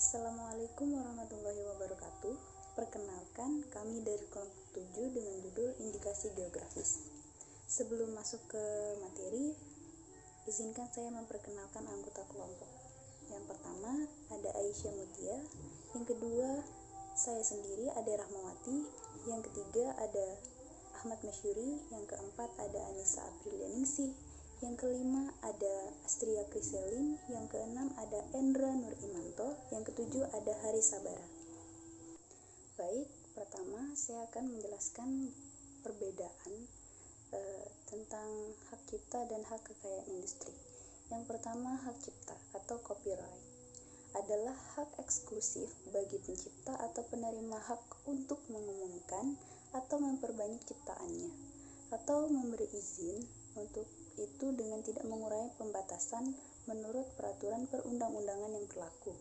Assalamualaikum warahmatullahi wabarakatuh. Perkenalkan, kami dari kelompok 7 dengan judul Indikasi Geografis. Sebelum masuk ke materi, izinkan saya memperkenalkan anggota kelompok. Yang pertama ada Aisyah Mutia, yang kedua saya sendiri Ade Rahmawati, yang ketiga ada Ahmad Masyuri, yang keempat ada Anissa Aprilianingsih, yang kelima ada Astria Kriselin, yang keenam ada Endra Nur Imanto, yang ketujuh ada Hari Sabara. Baik, pertama saya akan menjelaskan perbedaan tentang hak cipta dan hak kekayaan industri. Yang pertama, hak cipta atau copyright adalah hak eksklusif bagi pencipta atau penerima hak untuk mengumumkan atau memperbanyak ciptaannya, atau memberi izin untuk itu dengan tidak mengurangi pembatasan menurut peraturan perundang-undangan yang berlaku.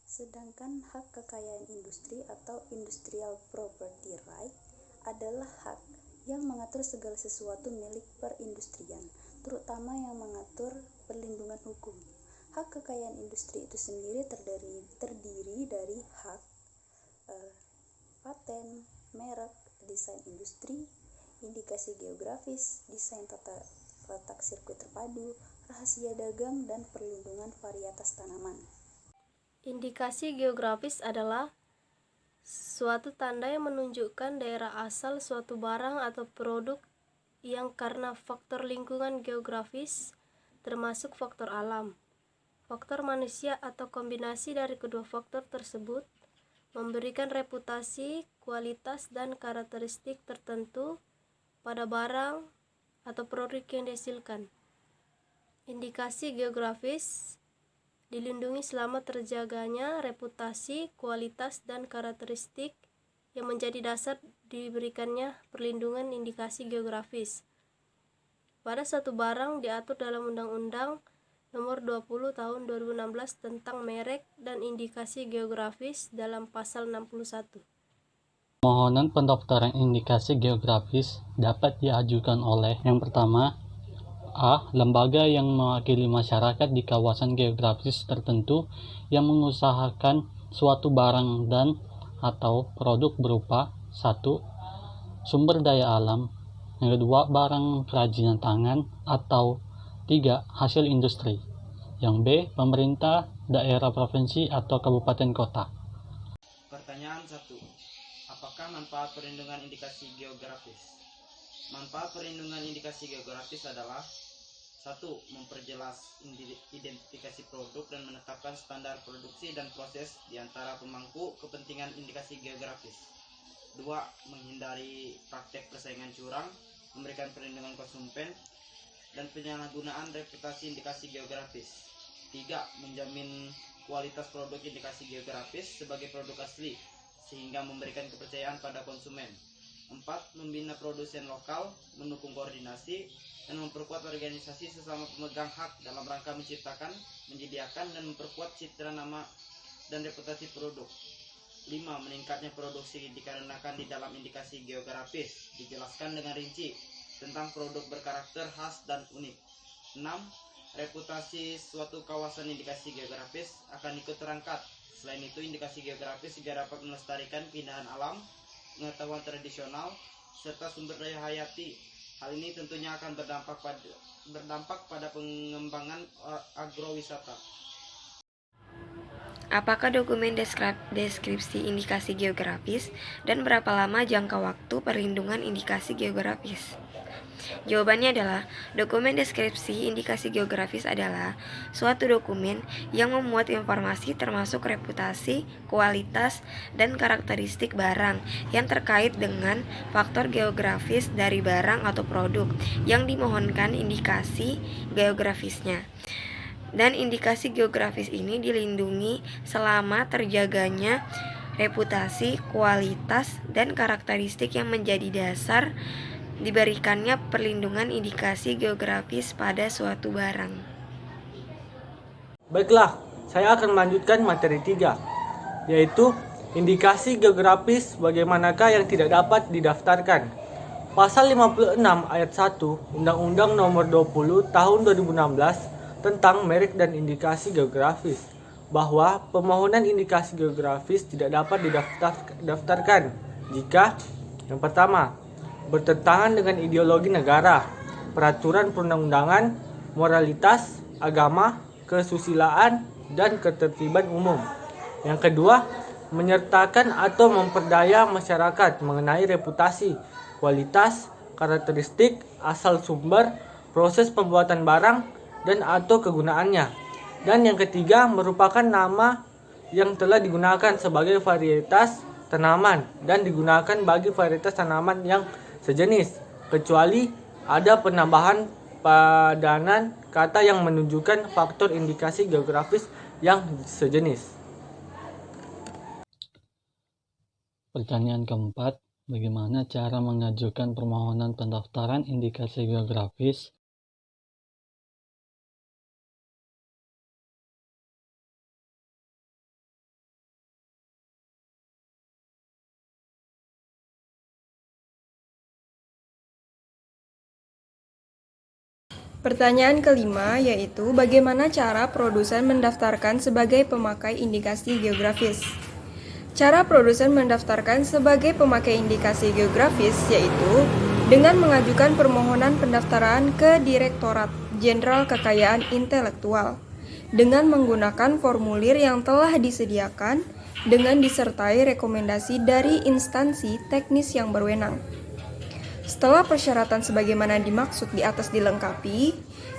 Sedangkan hak kekayaan industri atau industrial property right adalah hak yang mengatur segala sesuatu milik perindustrian, terutama yang mengatur perlindungan hukum. Hak kekayaan industri itu sendiri terdiri dari hak paten, merek, desain industri, indikasi geografis, desain tata letak sirkuit terpadu, rahasia dagang, dan perlindungan varietas tanaman. Indikasi geografis adalah suatu tanda yang menunjukkan daerah asal suatu barang atau produk yang karena faktor lingkungan geografis, termasuk faktor alam, faktor manusia atau kombinasi dari kedua faktor tersebut, memberikan reputasi, kualitas, dan karakteristik tertentu pada barang atau produk yang dihasilkan. Indikasi geografis dilindungi selama terjaganya reputasi, kualitas, dan karakteristik yang menjadi dasar diberikannya perlindungan indikasi geografis pada suatu barang diatur dalam Undang-Undang Nomor 20 Tahun 2016 tentang merek dan indikasi geografis dalam pasal 61. Permohonan pendaftaran indikasi geografis dapat diajukan oleh yang pertama, A. Lembaga yang mewakili masyarakat di kawasan geografis tertentu yang mengusahakan suatu barang dan atau produk berupa 1. Sumber daya alam, yang kedua barang kerajinan tangan, atau 3. Hasil industri, yang B. Pemerintah, daerah provinsi atau kabupaten kota. Pertanyaan 1. Apakah manfaat perlindungan indikasi geografis? Manfaat perlindungan indikasi geografis adalah 1. Memperjelas identifikasi produk dan menetapkan standar produksi dan proses di antara pemangku kepentingan indikasi geografis. 2. Menghindari praktek persaingan curang, memberikan perlindungan konsumen, dan penyalahgunaan reputasi indikasi geografis. 3. Menjamin kualitas produk indikasi geografis sebagai produk asli, sehingga memberikan kepercayaan pada konsumen. 4. Membina produsen lokal, mendukung koordinasi, dan memperkuat organisasi sesama pemegang hak dalam rangka menciptakan, menyediakan, dan memperkuat citra nama dan reputasi produk. 5. Meningkatnya produksi dikarenakan di dalam indikasi geografis dijelaskan dengan rinci tentang produk berkarakter khas dan unik. 6. Reputasi suatu kawasan indikasi geografis akan ikut terangkat. Selain itu, indikasi geografis juga dapat melestarikan keindahan alam, pengetahuan tradisional, serta sumber daya hayati. Hal ini tentunya akan berdampak pada pengembangan agrowisata. Apakah dokumen deskripsi indikasi geografis dan berapa lama jangka waktu perlindungan indikasi geografis? Jawabannya adalah, dokumen deskripsi indikasi geografis adalah suatu dokumen yang memuat informasi termasuk reputasi, kualitas, dan karakteristik barang yang terkait dengan faktor geografis dari barang atau produk yang dimohonkan indikasi geografisnya. Dan indikasi geografis ini dilindungi selama terjaganya reputasi, kualitas, dan karakteristik yang menjadi dasar diberikannya perlindungan indikasi geografis pada suatu barang. Baiklah, saya akan melanjutkan materi 3, yaitu indikasi geografis bagaimanakah yang tidak dapat didaftarkan. Pasal 56 ayat 1 Undang-Undang Nomor 20 Tahun 2016 tentang merek dan indikasi geografis bahwa pemohonan indikasi geografis tidak dapat didaftarkan jika yang pertama, bertentangan dengan ideologi negara, peraturan perundang-undangan, moralitas, agama, kesusilaan, dan ketertiban umum. Yang kedua, menyertakan atau memperdaya masyarakat mengenai reputasi, kualitas, karakteristik, asal sumber, proses pembuatan barang, dan atau kegunaannya. Dan yang ketiga, merupakan nama yang telah digunakan sebagai varietas tanaman dan digunakan bagi varietas tanaman yang sejenis, kecuali ada penambahan padanan kata yang menunjukkan faktor indikasi geografis yang sejenis. Pertanyaan keempat, bagaimana cara mengajukan permohonan pendaftaran indikasi geografis? Pertanyaan kelima yaitu bagaimana cara produsen mendaftarkan sebagai pemakai indikasi geografis. Cara produsen mendaftarkan sebagai pemakai indikasi geografis yaitu dengan mengajukan permohonan pendaftaran ke Direktorat Jenderal Kekayaan Intelektual dengan menggunakan formulir yang telah disediakan dengan disertai rekomendasi dari instansi teknis yang berwenang. Setelah persyaratan sebagaimana dimaksud di atas dilengkapi,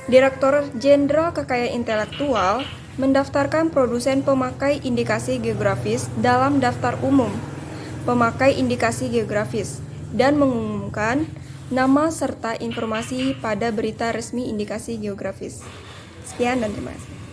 Direktorat Jenderal Kekayaan Intelektual mendaftarkan produsen pemakai indikasi geografis dalam daftar umum pemakai indikasi geografis dan mengumumkan nama serta informasi pada berita resmi indikasi geografis. Sekian dan terima kasih.